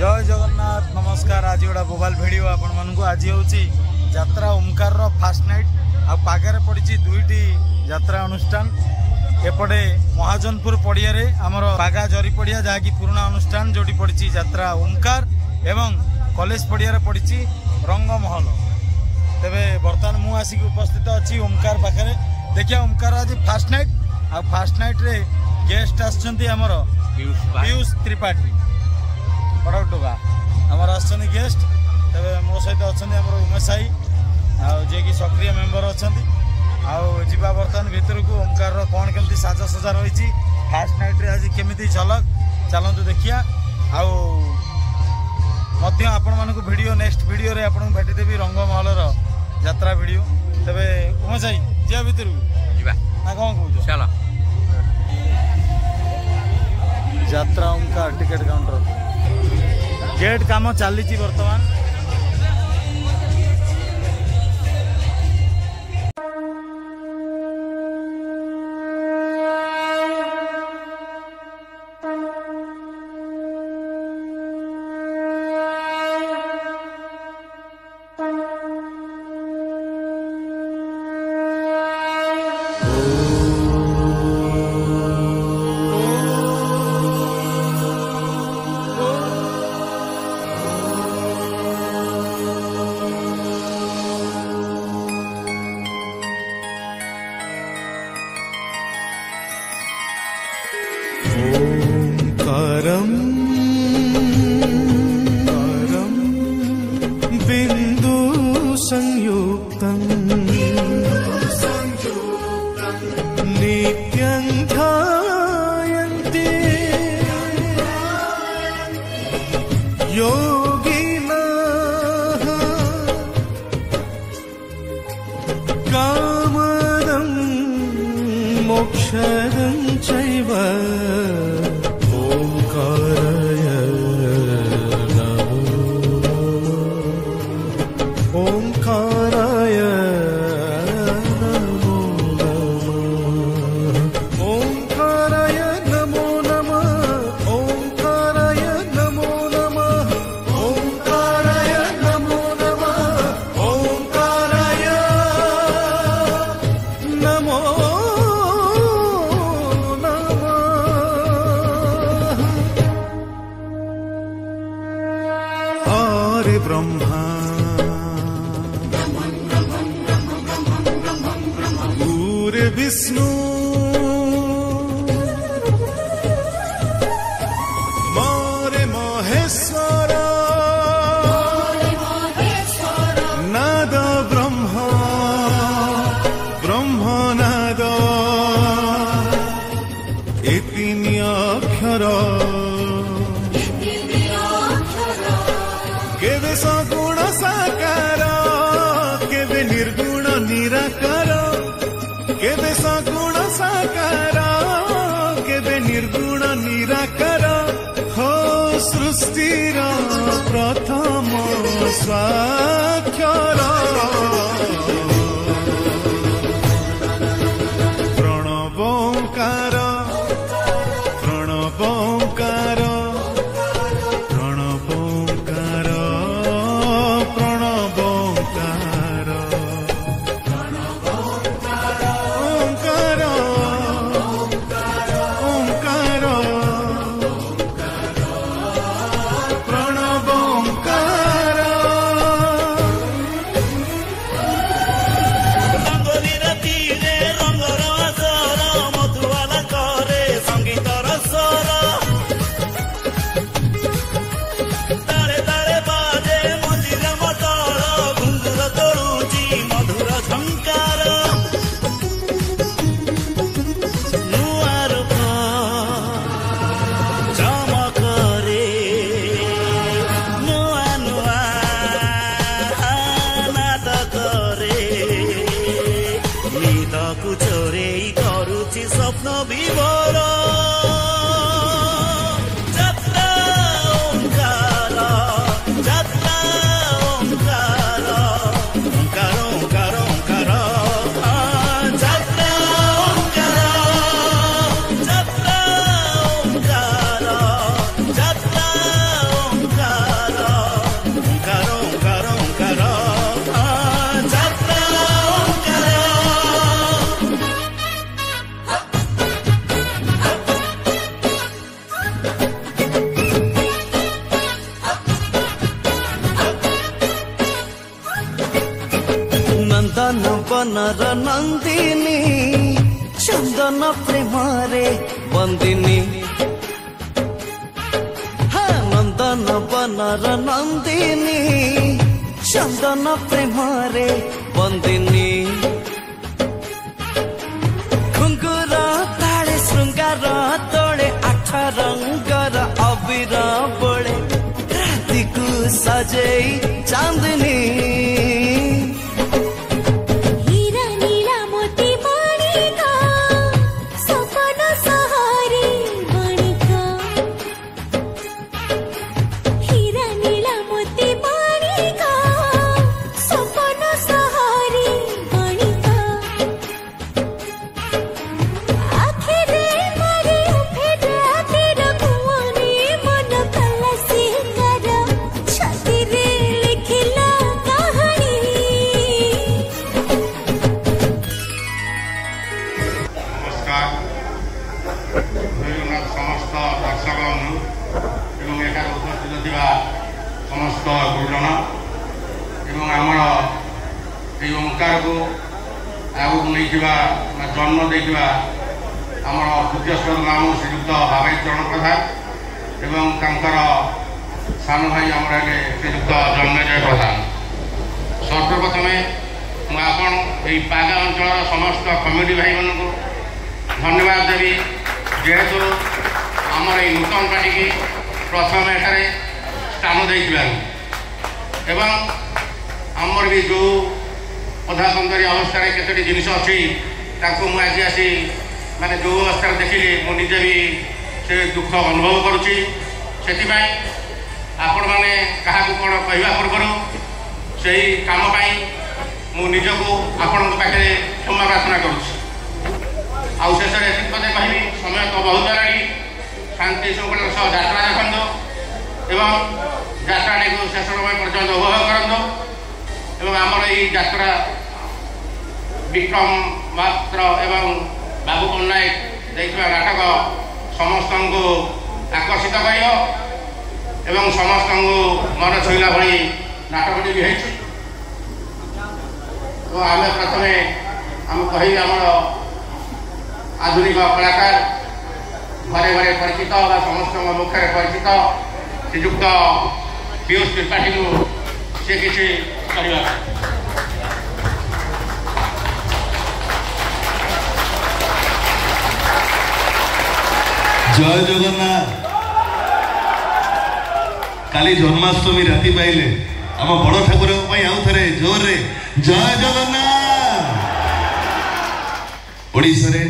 जय जगन्नाथ नमस्कार। आज गोटा मोबाइल भिडियो आपण मानक आज हूँ यात्रा ओमकार फास्ट नाइट आगे पड़ी दुईटी यात्रा अनुष्ठान एपटे महाजनपुर पड़िया आमर बागा जरी पड़िया जहाँकि पुराना अनुष्ठान जो पड़ी यात्रा ओमकार एवं कॉलेज पड़िया पड़ी रंगमहल। तेरे बर्तमान मु आसिक उपस्थित अच्छी ओमकार पाखे देखिए ओमकार आज फास्ट नाइट रे गेस्ट आमर पीयूष त्रिपाठी बड़टोका आमर आसछन गेस्ट। तेरे मो सहित अच्छा उमेश भाई जे कि सक्रिय मेंबर अच्छा आवा बर्तमान भितर को ओमकार कौन केमती साजसजा रही फास्ट नाइट रे आज केमिति झलक चलतु देखिया आपण मानक वीडियो नेक्स्ट वीडियो रे आपन भेटिदेवी रंगमहल यात्रा वीडियो। तेरे उमेश भाई जा भितर ना कौन कह चल यात्रा ओमकार टिकेट काउंटर गेट काम चली बर्तमान। बिंदु संयुक्तं नित्यं ध्यायन्ते योगिनः कामदं मोक्षदं चैव ब्रह्मा गुरु विष्णु मोरे महेश्वर नाद ब्रह्मा ब्रह्मनाद ए तीन अक्षर केवे सगुण साकार केवे निर्गुण निराकार केवे सगुण साकार केवे निर्गुण निराकार हो सृष्टिर प्रथम स्वाक्षर प्रणवोंकार प्रणवोंकार स्वप्न विभोर यात्रा ओंकार यात्रा ओंकार ओंकार ओंकार ओंकार यात्रा ओंकार यात्रा ओंकार यात्रा ओंकार बनर नंदिनी चंदन प्रेम रे बंदिनी नंदन बनर नंदिनी चंदन प्रेम रे बंदिनी घुंगुर ताले श्रृंगार तोड़े 8 रंगर अबीर बोले राति को सजेई चांदनी समस्त गुरुजन एवं आमर ये ओंकार को आगू नहीं जन्म देवा आमर पूज्यस्वर नाम श्रीयुक्त बाबाई चरण प्रधान एवं तांकर सान भाई आमर श्रीयुक्त जन्मजय प्रधान सर्वप्रथम मुझे पागा अंचल समस्त कमिटी भाई मान को धन्यवाद देवी जेहेतु आमर ये नूतन पार्टी की प्रथम एठारे स्थान एवं आमर भी जो अधाकंदरी अवस्था केतोटी जिनिस अच्छी मुझे आसी माने जो अवस्था देखिली मुझे भी से दुख अनुभव करुच्ची से आपण मैंने क्या कौन कहवा पूर्व से कम मु निजको आपण पाखे क्षमा प्रार्थना करुच्ची आउ शेष पदे कहबी समय तो बहुत है शांति शृंखला सह यात्रा देखो एवं यात्राटी को शेष समय पर्यटन उपभोग करूँ एवं आमर ये यात्रा विक्रम मात्र एवं बाबू पट्टनायक देखा नाटक समस्त को आकर्षित कर समस्त को मन छुईला भाई नाटकटी भी है तो आम प्रथम आम कह आमर आधुनिक कलाकार घरे घरे परिचित समस्त मुख्य परिचित श्रीयुक्त पीयूष त्रिपाठी को सी किसी करवा जय जगन्नाथ काली जन्माष्टमी राति पाइले आम बड़ ठाकुर आउ थे जोर रे जय जगन्नाथ ओडिशा रे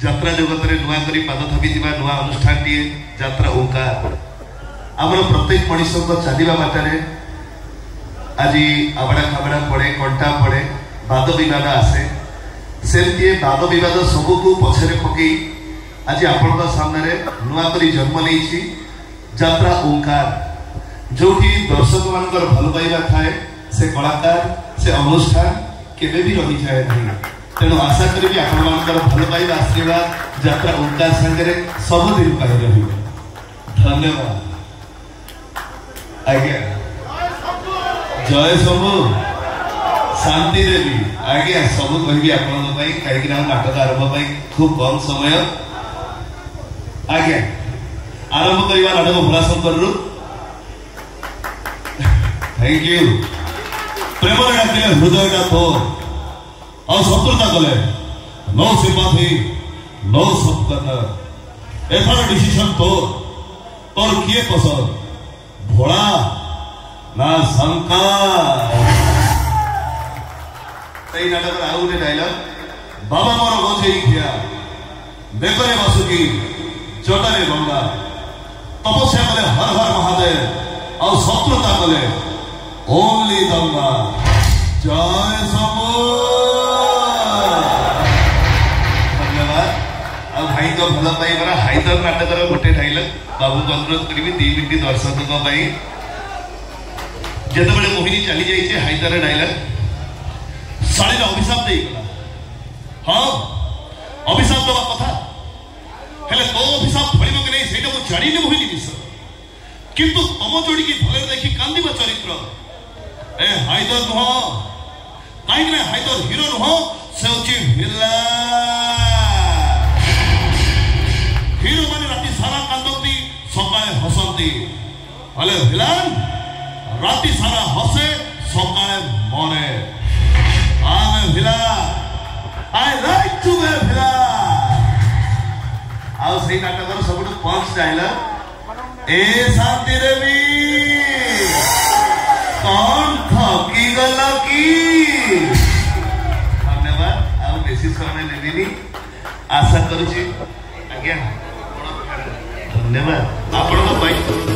यात्रा जगत रे नुआ करी पाद थापी नुआ अनुष्ठान टीए यात्रा ओंकार आमर प्रत्येक मनीष चलवा बाटर आज आबड़ा खाबड़ा पड़े कंटा पड़े वाद विवाद आसे सेमती वाद विवाद सबको पछरे पकई आज आपण सामने नुआ करी जन्म नहीं यात्रा ओंकार जो दर्शक मान भल पाइबा थाए से कलाकार से अनुष्ठान केबे भी रही जाए नहीं तेणु आशा करी आपण मान भल पाइबा आशीर्वाद यात्रा ओंकार संगे सबुदिन पाई रही धन्यवाद आज्ञा जय शंभु शांति देवी आज्ञा सब कहि आपण कहीं नाटक आरंभ खूब कम समय आज्ञा आरंभ करवा नाटक भोलाशंकर रु थैंक यू प्रेम डाकिले हृदयटा तोर और शत्रुता कले नो सिंपाथी नो सत्कर्न एथर डिसीजन तोर किए पसंद भोला ना शंकर नाटक आउ गोटे डायलॉग बाबा मोर गजे खिया बेकरे बासुकी चटारे गंगा तपस्या कले हर हर महादेव और शत्रुता कले ओनली गंगा जय शंभु धन्यवाद आ भाई को भल पाई हाइदर नाटक गोटे डायलॉग बाबू को अनुरोध करी 2 मिनिट दर्शकों जिते बड़े मोहिनी चली जाइए हाइदर डायलॉग शाड़ी अभिशाप देगला हाँ अभिशाप दवा कथा हेले तो अभिशाप फल कि नहीं से जानी मोहिनी विष किंतु तुम जोड़ी की भले देखी कांदिबा चरित्र ए हाइदर नुह कहीं हाई तो हिरो नुह से विला हिरो मैंने राति सारा कांदती सकाळे हसती हेले विलान राति सारा हसे सकाळे मरे आमे विला आई लाइक टू बी विला आओ सही नाटक सब पंच डायलॉग ए शांति देवी कौन ठकी गला की धन्यवाद आ बेसी समय लेनी आशा करुची आज्ञा धन्यवाद आपण